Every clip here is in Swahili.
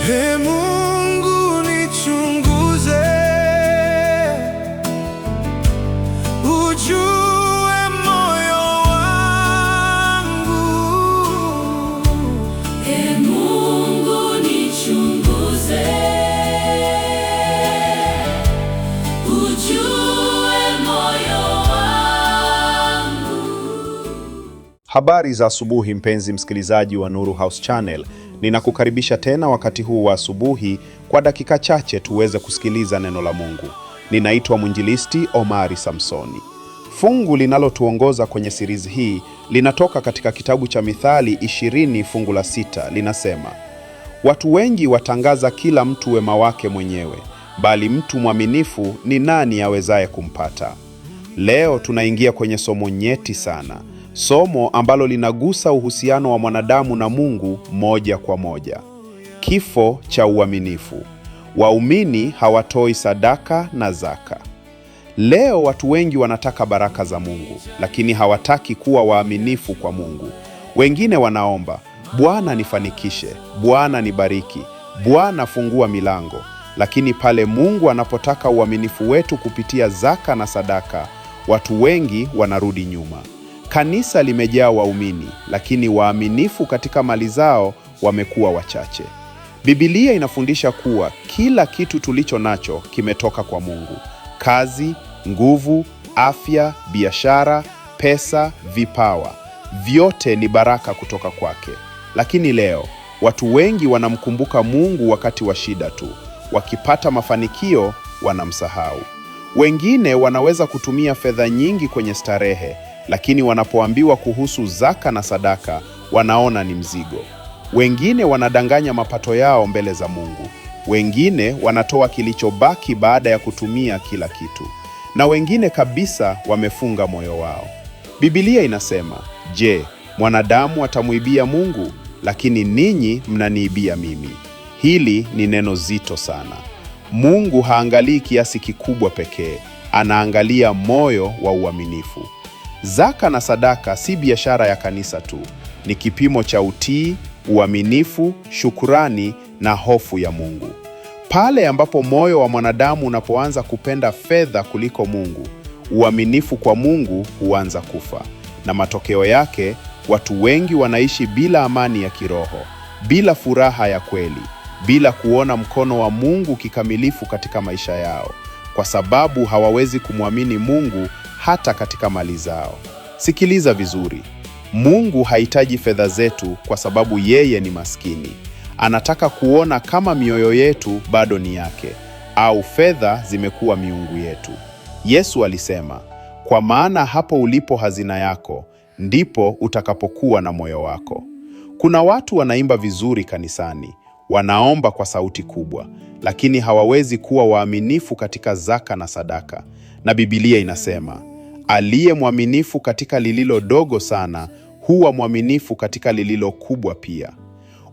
Ee Mungu nichunguze, ujue moyo wangu. Ee Mungu nichunguze, ujue moyo wangu. Habari za asubuhi mpenzi msikilizaji wa Nuru House Channel. Ninakukaribisha tena wakati huu wa asubuhi kwa dakika chache tuweze kusikiliza neno la Mungu. Ninaitwa Mwinjilisti Omari Samsoni. Fungu linalotuongoza kwenye series hii linatoka katika kitabu cha Mithali 20 fungu la 6. Linasema, watu wengi watangaza kila mtu wema wake mwenyewe, bali mtu mwaminifu ni nani awezaye kumpata? Leo tunaingia kwenye somo nyeti sana. Somo ambalo linagusa uhusiano wa mwanadamu na Mungu moja kwa moja. Kifo cha uaminifu. Waumini hawatoi sadaka na zaka. Leo watu wengi wanataka baraka za Mungu, lakini hawataki kuwa waaminifu kwa Mungu. Wengine wanaomba, Bwana nifanikishe, Bwana nibariki, Bwana fungua milango. Lakini pale Mungu anapotaka uaminifu wetu kupitia zaka na sadaka, watu wengi wanarudi nyuma. Kanisa limejaa waumini, lakini waaminifu katika mali zao wamekuwa wachache. Biblia inafundisha kuwa kila kitu tulicho nacho kimetoka kwa Mungu. Kazi, nguvu, afya, biashara, pesa, vipawa, vyote ni baraka kutoka kwake. Lakini leo, watu wengi wanamkumbuka Mungu wakati wa shida tu. Wakipata mafanikio, wanamsahau. Wengine wanaweza kutumia fedha nyingi kwenye starehe, lakini wanapoambiwa kuhusu zaka na sadaka, wanaona ni mzigo. Wengine wanadanganya mapato yao mbele za Mungu. Wengine wanatoa kilichobaki baada ya kutumia kila kitu. Na wengine kabisa wamefunga moyo wao. Biblia inasema, je, mwanadamu atamuibia Mungu? Lakini ninyi mnaniibia mimi. Hili ni neno zito sana. Mungu haangalii kiasi kikubwa pekee, anaangalia moyo wa uaminifu. Zaka na sadaka si biashara ya kanisa tu, ni kipimo cha utii, uaminifu, shukurani na hofu ya Mungu. Pale ambapo moyo wa mwanadamu unapoanza kupenda fedha kuliko Mungu, uaminifu kwa Mungu huanza kufa. Na matokeo yake, watu wengi wanaishi bila amani ya kiroho, bila furaha ya kweli, bila kuona mkono wa Mungu kikamilifu katika maisha yao, kwa sababu hawawezi kumwamini Mungu hata katika mali zao. Sikiliza vizuri. Mungu hahitaji fedha zetu kwa sababu yeye ni maskini. Anataka kuona kama mioyo yetu bado ni yake, au fedha zimekuwa miungu yetu. Yesu alisema, kwa maana hapo ulipo hazina yako, ndipo utakapokuwa na moyo wako. Kuna watu wanaimba vizuri kanisani, wanaomba kwa sauti kubwa, lakini hawawezi kuwa waaminifu katika zaka na sadaka. Na Biblia inasema, aliye mwaminifu katika lililo dogo sana, huwa mwaminifu katika lililo kubwa pia.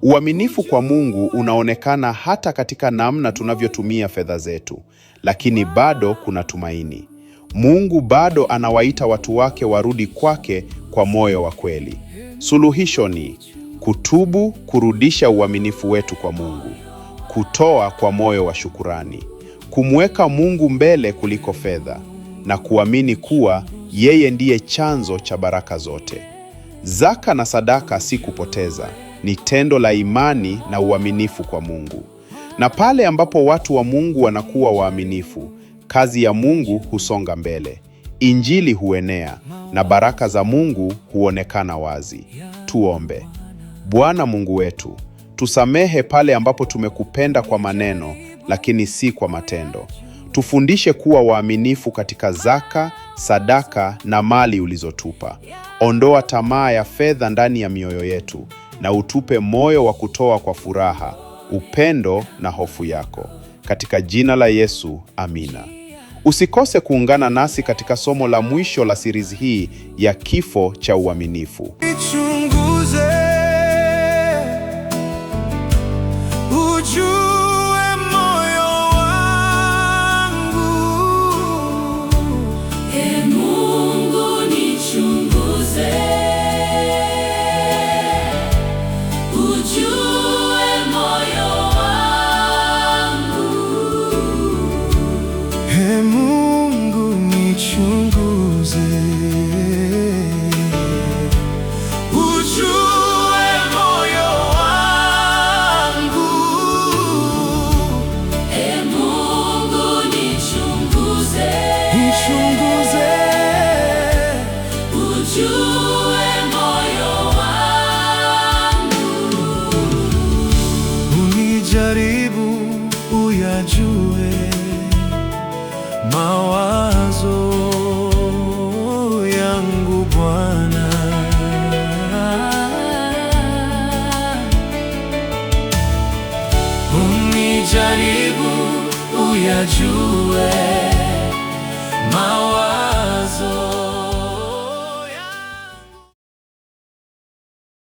Uaminifu kwa Mungu unaonekana hata katika namna tunavyotumia fedha zetu, lakini bado kuna tumaini. Mungu bado anawaita watu wake warudi kwake kwa moyo wa kweli. Suluhisho ni kutubu, kurudisha uaminifu wetu kwa Mungu, kutoa kwa moyo wa shukurani, kumweka Mungu mbele kuliko fedha, na kuamini kuwa yeye ndiye chanzo cha baraka zote. Zaka na sadaka si kupoteza, ni tendo la imani na uaminifu kwa Mungu. Na pale ambapo watu wa Mungu wanakuwa waaminifu, kazi ya Mungu husonga mbele, injili huenea, na baraka za Mungu huonekana wazi. Tuombe. Bwana Mungu wetu, tusamehe pale ambapo tumekupenda kwa maneno, lakini si kwa matendo. Tufundishe kuwa waaminifu katika zaka, sadaka na mali ulizotupa. Ondoa tamaa ya fedha ndani ya mioyo yetu, na utupe moyo wa kutoa kwa furaha, upendo na hofu yako. Katika jina la Yesu, amina. Usikose kuungana nasi katika somo la mwisho la series hii ya kifo cha uaminifu. Nichunguze, ujue moyo wangu. Ee Mungu nichunguze, ujue moyo wangu. uyajue mawazo yangu Bwana. Unijaribu uyajue mawazo